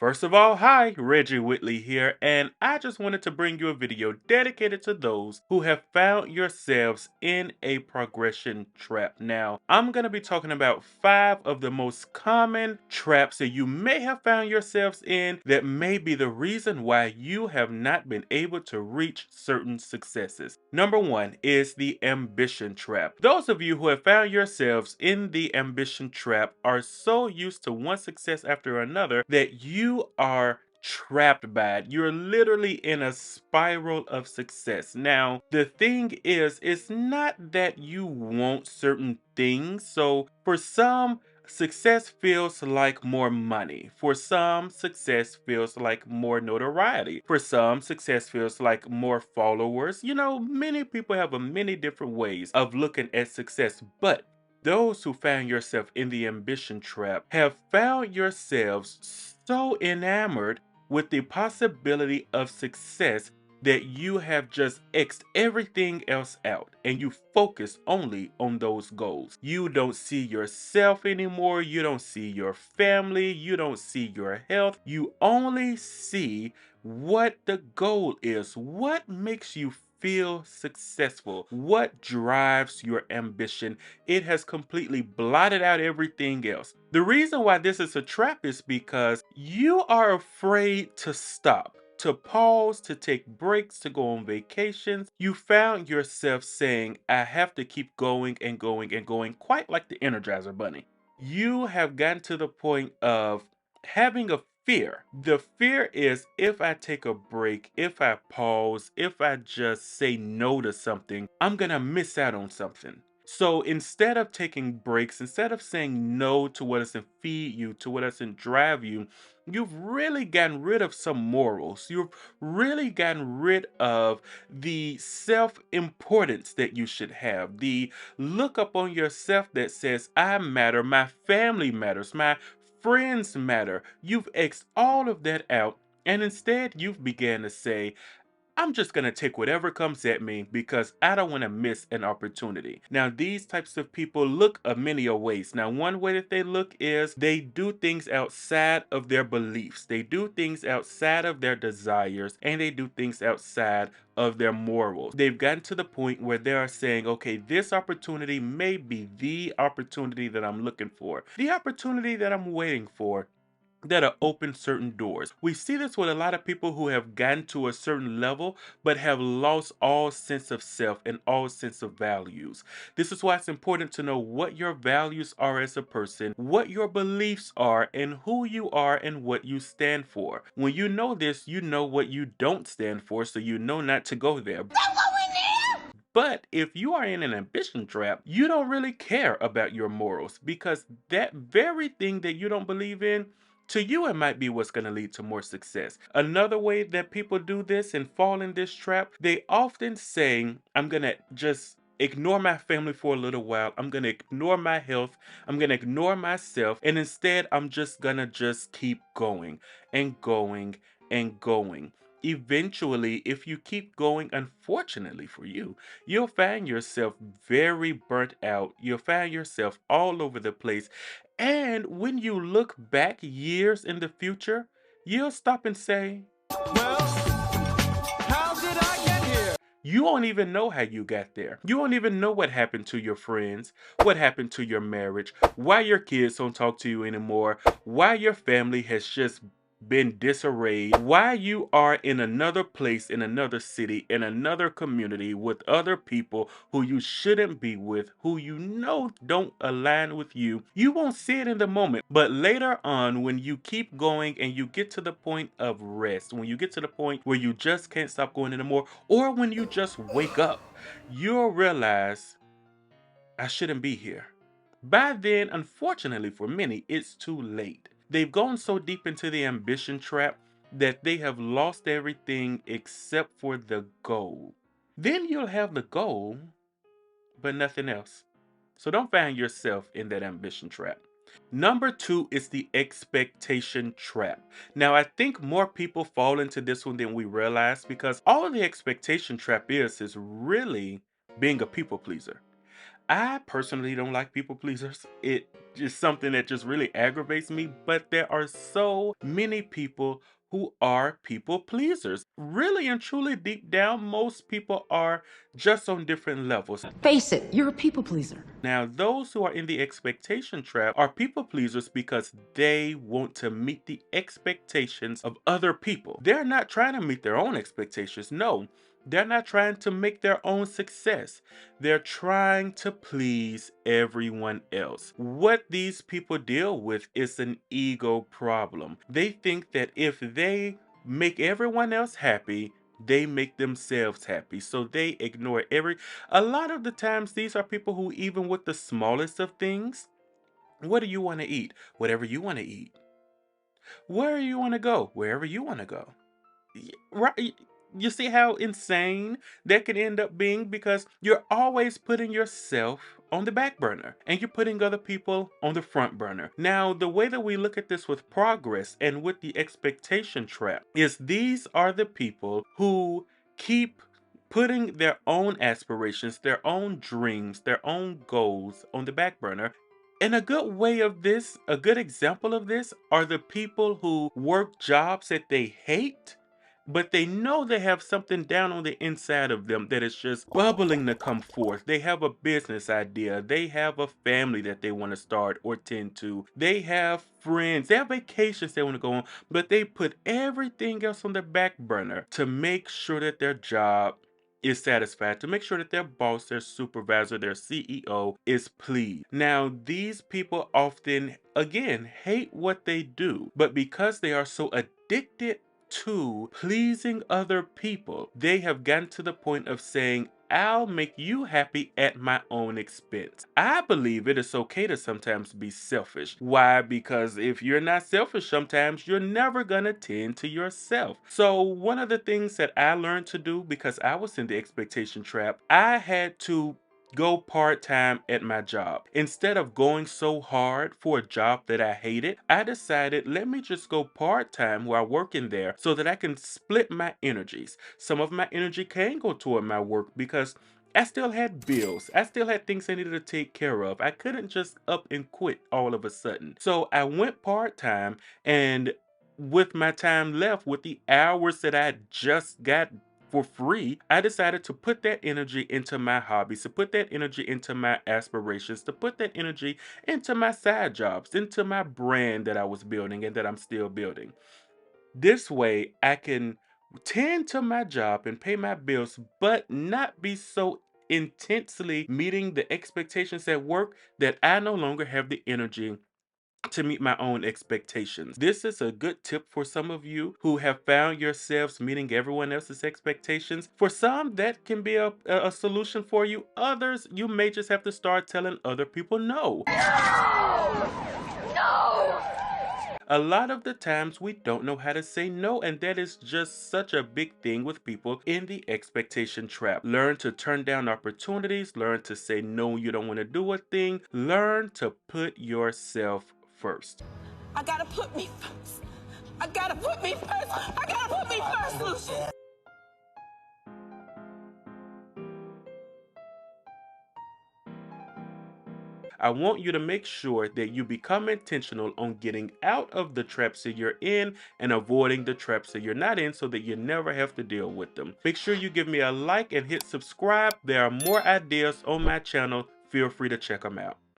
First of all, hi, Reggie Whitley here, and I just wanted to bring you a video dedicated to those who have found yourselves in a progression trap. Now, I'm going to be talking about 5 of the most common traps that you may have found yourselves in that may be the reason why you have not been able to reach certain successes. Number 1 is the ambition trap. Those of you who have found yourselves in the ambition trap are so used to one success after another that you are trapped by it. You're literally in a spiral of success. Now, the thing is, it's not that you want certain things. So, for some, success feels like more money. For some, success feels like more notoriety. For some, success feels like more followers. Many people have many different ways of looking at success, but those who found yourself in the ambition trap have found yourselves so enamored with the possibility of success that you have just X'd everything else out and you focus only on those goals. You don't see yourself anymore. You don't see your family. You don't see your health. You only see what the goal is. What makes you feel successful? What drives your ambition? It has completely blotted out everything else. The reason why this is a trap is because you are afraid to stop, to pause, to take breaks, to go on vacations. You found yourself saying, I have to keep going and going and going, quite like the Energizer Bunny. You have gotten to the point of having a fear. The fear is, if I take a break, if I pause, if I just say no to something, I'm gonna miss out on something. So instead of taking breaks, instead of saying no to what doesn't feed you, to what doesn't drive you, you've really gotten rid of some morals. You've really gotten rid of the self importance that you should have, the look up on yourself that says, I matter, my family matters, my friends matter. You've X'd all of that out, and instead you've began to say, I'm just going to take whatever comes at me because I don't want to miss an opportunity. Now, these types of people look a many a ways. Now, one way that they look is they do things outside of their beliefs. They do things outside of their desires, and they do things outside of their morals. They've gotten to the point where they are saying, okay, this opportunity may be the opportunity that I'm looking for, the opportunity that I'm waiting for, that'll open certain doors. We see this with a lot of people who have gotten to a certain level but have lost all sense of self and all sense of values. This is why it's important to know what your values are as a person, what your beliefs are, and who you are and what you stand for. When you know this, you know what you don't stand for, so you know not to go there. But if you are in an ambition trap, you don't really care about your morals because that very thing that you don't believe in, to you, it might be what's going to lead to more success. Another way that people do this and fall in this trap, they often say, I'm going to just ignore my family for a little while. I'm going to ignore my health. I'm going to ignore myself. And instead, I'm just going to just keep going and going and going. Eventually, if you keep going, unfortunately for you, you'll find yourself very burnt out. You'll find yourself all over the place. And when you look back years in the future, you'll stop and say, how did I get here? You won't even know how you got there. You won't even know what happened to your friends, what happened to your marriage, why your kids don't talk to you anymore, why your family has just been disarrayed, why you are in another place, in another city, in another community with other people who you shouldn't be with, who you know don't align with you. You won't see it in the moment, but later on, when you keep going and you get to the point of rest, when you get to the point where you just can't stop going anymore, or when you just wake up, you'll realize, I shouldn't be here. By then, unfortunately for many, it's too late. They've gone so deep into the ambition trap that they have lost everything except for the goal. Then you'll have the goal, but nothing else. So don't find yourself in that ambition trap. Number 2 is the expectation trap. Now, I think more people fall into this one than we realize because all the expectation trap is really being a people pleaser. I personally don't like people pleasers. It is something that just really aggravates me, but there are so many people who are people pleasers. Really and truly, deep down, most people are just on different levels. Face it, you're a people pleaser. Now, those who are in the expectation trap are people pleasers because they want to meet the expectations of other people. They're not trying to meet their own expectations. No, they're not trying to make their own success. They're trying to please everyone else. What these people deal with is an ego problem. They think that if they make everyone else happy, they make themselves happy. So they ignore a lot of the times these are people who, even with the smallest of things, what do you want to eat? Whatever you want to eat. Where you want to go? Wherever you want to go. Right. You see how insane that can end up being, because you're always putting yourself on the back burner and you're putting other people on the front burner. Now, the way that we look at this with progress and with the expectation trap is these are the people who keep putting their own aspirations, their own dreams, their own goals on the back burner. And a good way of this, a good example of this, are the people who work jobs that they hate, but they know they have something down on the inside of them that is just bubbling to come forth. They have a business idea. They have a family that they want to start or tend to. They have friends. They have vacations they want to go on, but they put everything else on the back burner to make sure that their job is satisfied, to make sure that their boss, their supervisor, their CEO is pleased. Now, these people often, again, hate what they do, but because they are so addicted to pleasing other people, they have gotten to the point of saying, I'll make you happy at my own expense. I believe it is okay to sometimes be selfish. Why? Because if you're not selfish, sometimes you're never gonna tend to yourself. So one of the things that I learned to do, because I was in the expectation trap, I had to go part-time at my job. Instead of going so hard for a job that I hated, I decided, let me just go part-time while working there so that I can split my energies. Some of my energy can go toward my work because I still had bills. I still had things I needed to take care of. I couldn't just up and quit all of a sudden. So I went part-time, and with my time left, with the hours that I just got for free, I decided to put that energy into my hobbies, to put that energy into my aspirations, to put that energy into my side jobs, into my brand that I was building and that I'm still building. This way, I can tend to my job and pay my bills, but not be so intensely meeting the expectations at work that I no longer have the energy to meet my own expectations. This is a good tip for some of you who have found yourselves meeting everyone else's expectations. For some, that can be a solution for you. Others, you may just have to start telling other people no. No! A lot of the times we don't know how to say no, and that is just such a big thing with people in the expectation trap. Learn to turn down opportunities, learn to say no, you don't want to do a thing, learn to put yourself first. I gotta put me first. I gotta put me first. I gotta put me first, Lucian. I want you to make sure that you become intentional on getting out of the traps that you're in and avoiding the traps that you're not in so that you never have to deal with them. Make sure you give me a like and hit subscribe. There are more ideas on my channel. Feel free to check them out.